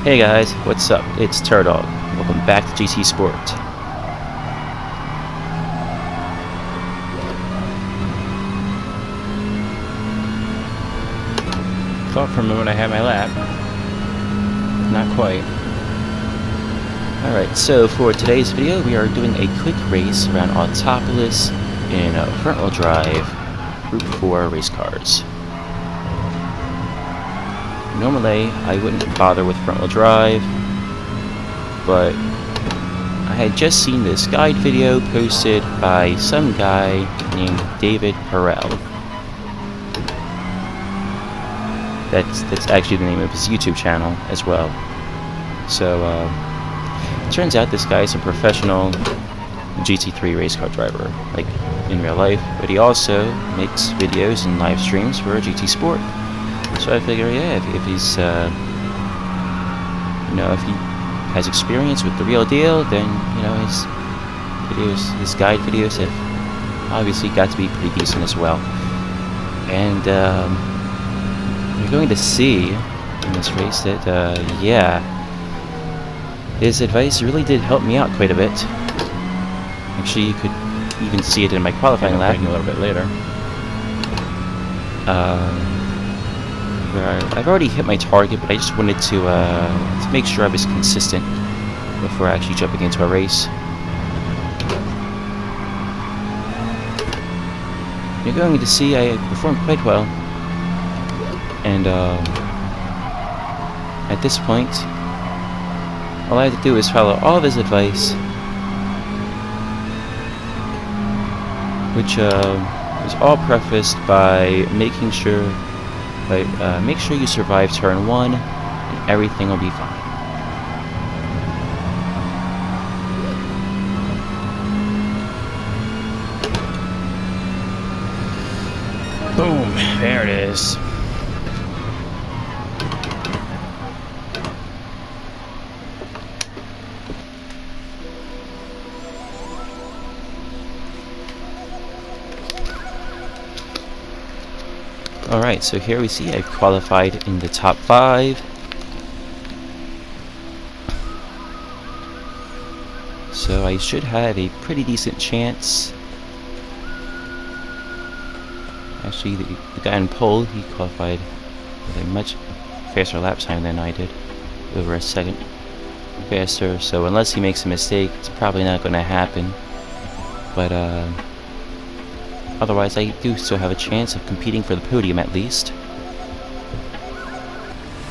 Hey guys, what's up? It's Turtle. Welcome back to GT Sport. Thought for a moment I had my lap. Not quite. Alright, so for today's video we are doing a quick race around Autopolis in front-wheel drive Gr.4 race cars. Normally, I wouldn't bother with front-wheel drive, but I had just seen this guide video posted by some guy named David Perel. That's actually the name of his YouTube channel as well. So, it turns out this guy is a professional GT3 race car driver, like in real life, but he also makes videos and live streams for GT Sport. So I figure, yeah, if he's, if he has experience with the real deal, then, his videos, his guide videos have obviously got to be pretty decent as well. And, you're going to see in this race that, yeah, his advice really did help me out quite a bit. Actually, you could even see it in my qualifying lap a little bit later. I've already hit my target, but I just wanted to make sure I was consistent before actually jumping into a race. You're going to see I performed quite well, and at this point, all I have to do is follow all of his advice, which is all prefaced by making sure. Make sure you survive turn 1 and everything will be fine. Boom, there it is. Alright, so here we see I've qualified in the top 5. So I should have a pretty decent chance. Actually, the guy in pole, he qualified with a much faster lap time than I did. Over a second faster, so unless he makes a mistake, it's probably not going to happen. But, otherwise, I do still have a chance of competing for the podium at least.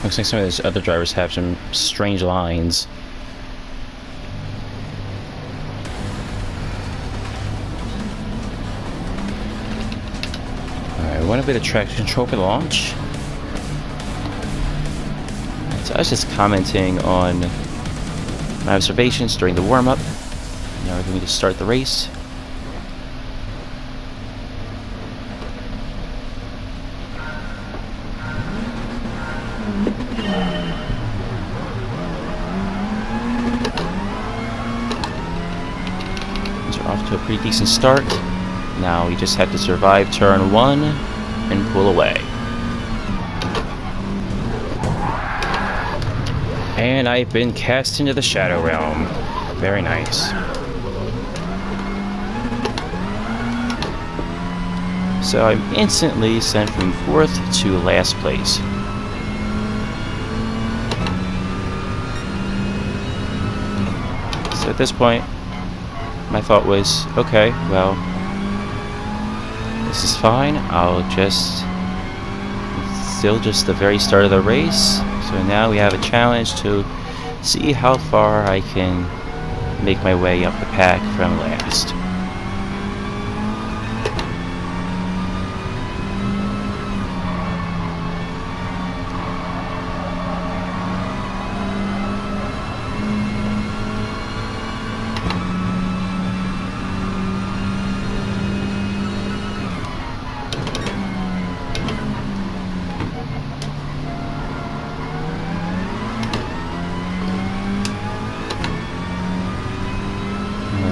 Looks like some of those other drivers have some strange lines. Alright, want a bit of traction control for the launch. So I was just commenting on my observations during the warm-up. Now we're going to start the race. Off to a pretty decent start. Now we just have to survive turn 1 and pull away. And I've been cast into the Shadow Realm. Very nice. So I'm instantly sent from 4th to last place. So at this point, my thought was, okay, well, this is fine. It's still just the very start of the race. So now we have a challenge to see how far I can make my way up the pack from last.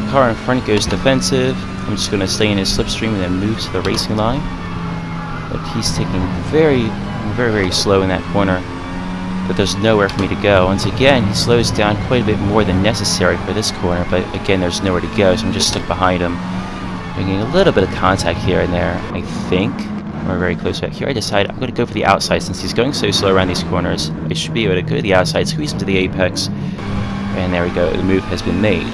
Car in front goes defensive. I'm just going to stay in his slipstream and then move to the racing line. But he's taking very, very slow in that corner. but there's nowhere for me to go. Once again, he slows down quite a bit more than necessary for this corner, but again, there's nowhere to go, so I'm just stuck behind him. Making a little bit of contact here and there, I think. We're very close back here. I decide I'm going to go for the outside since he's going so slow around these corners. I should be able to go to the outside, squeeze him to the apex, and there we go. The move has been made.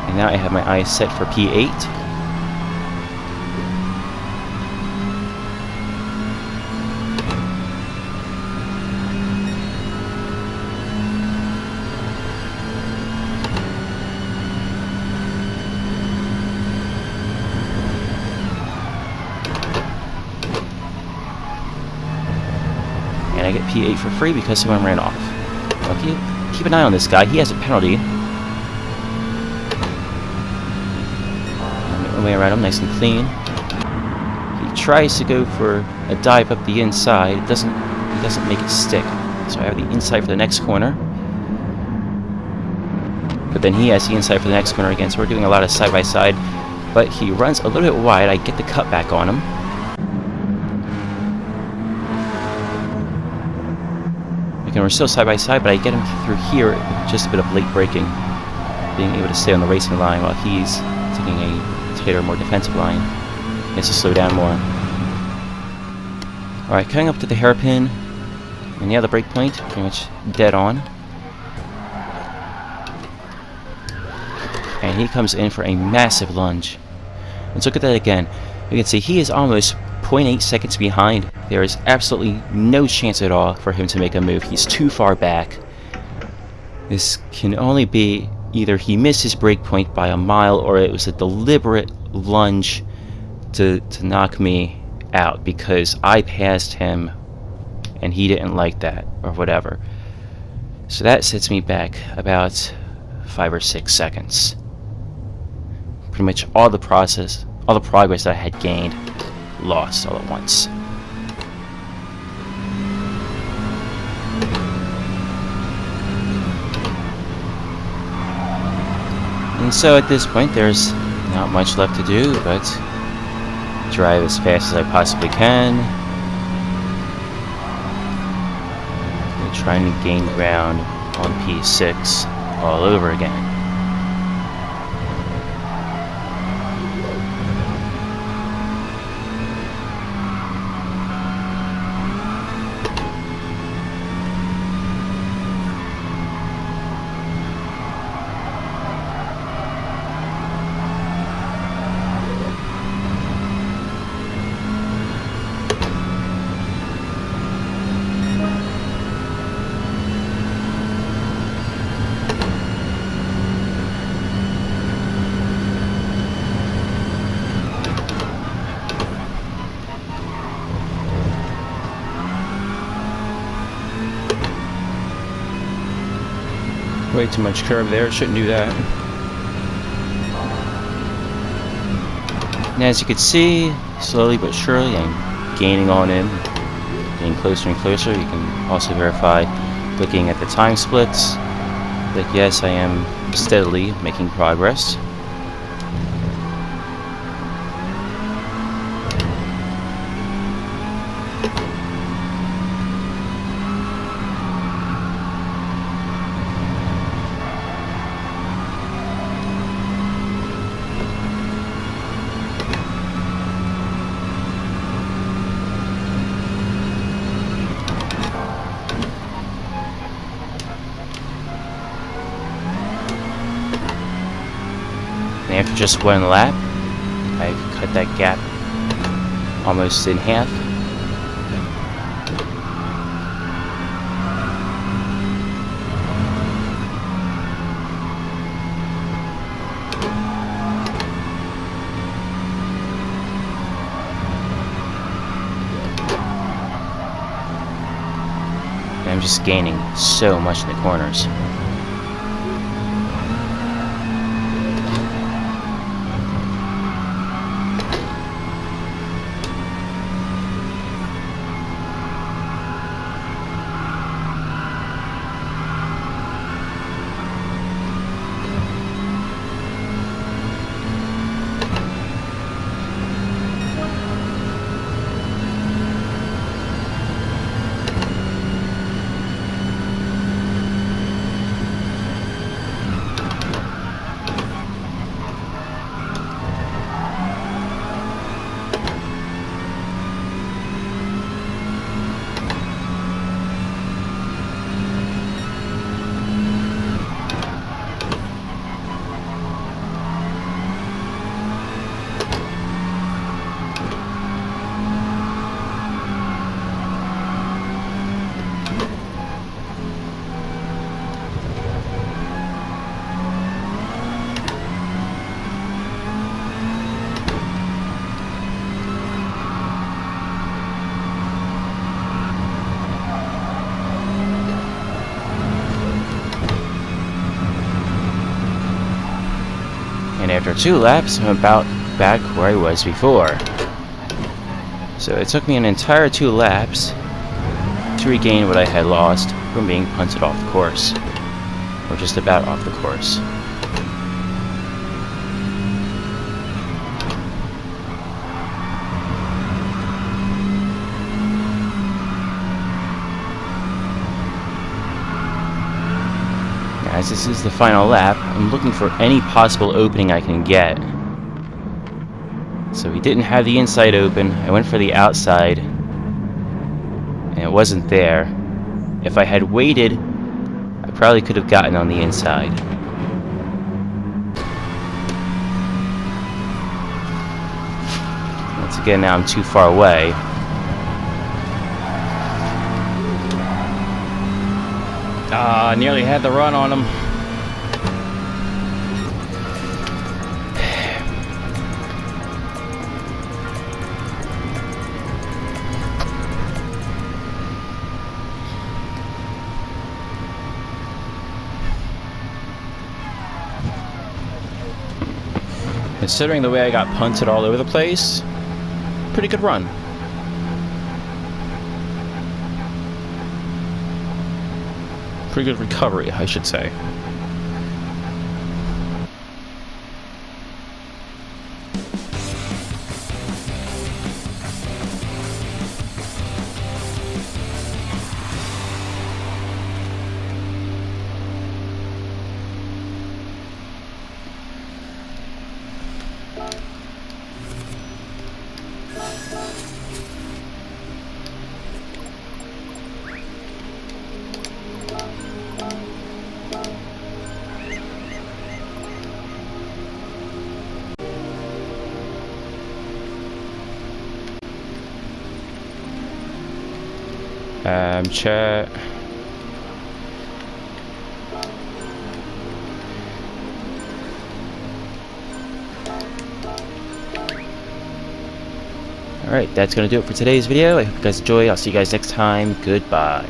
And now I have my eyes set for P8. And I get P8 for free because someone ran off. Well, keep an eye on this guy. He has a penalty. Way around him, nice and clean. He tries to go for a dive up the inside. He doesn't make it stick. So I have the inside for the next corner. But then he has the inside for the next corner again. So we're doing a lot of side by side. But he runs a little bit wide. I get the cut back on him. Again, we're still side by side, but I get him through here with just a bit of late braking, being able to stay on the racing line while he's taking a more defensive line. He has to slow down more. Alright, coming up to the hairpin, and yeah, the brake point, pretty much dead on. And he comes in for a massive lunge. Let's look at that again. You can see he is almost 0.8 seconds behind. There is absolutely no chance at all for him to make a move. He's too far back. This can only be either he missed his brake point by a mile, or it was a deliberate lunge to knock me out because I passed him and he didn't like that or whatever. So that sets me back about 5 or 6 seconds. Pretty much all the progress that I had gained, lost all at once. And so at this point there's not much left to do but drive as fast as I possibly can. And trying to gain ground on P6 all over again. Way too much curve there, shouldn't do that. And as you can see, slowly but surely I'm gaining on him, getting closer and closer. You can also verify looking at the time splits that yes, I am steadily making progress. And after just one lap, I've cut that gap almost in half. And I'm just gaining so much in the corners. After 2 laps, I'm about back where I was before. So it took me an entire 2 laps to regain what I had lost from being punted off the course. Or just about off the course. As this is the final lap, I'm looking for any possible opening I can get. So we didn't have the inside open, I went for the outside, and it wasn't there. If I had waited, I probably could have gotten on the inside. Once again, now I'm too far away. Ah, nearly had the run on him. Considering the way I got punted all over the place, pretty good run. Pretty good recovery, I should say. Chat. Alright, that's going to do it for today's video. I hope you guys enjoy. I'll see you guys next time. Goodbye.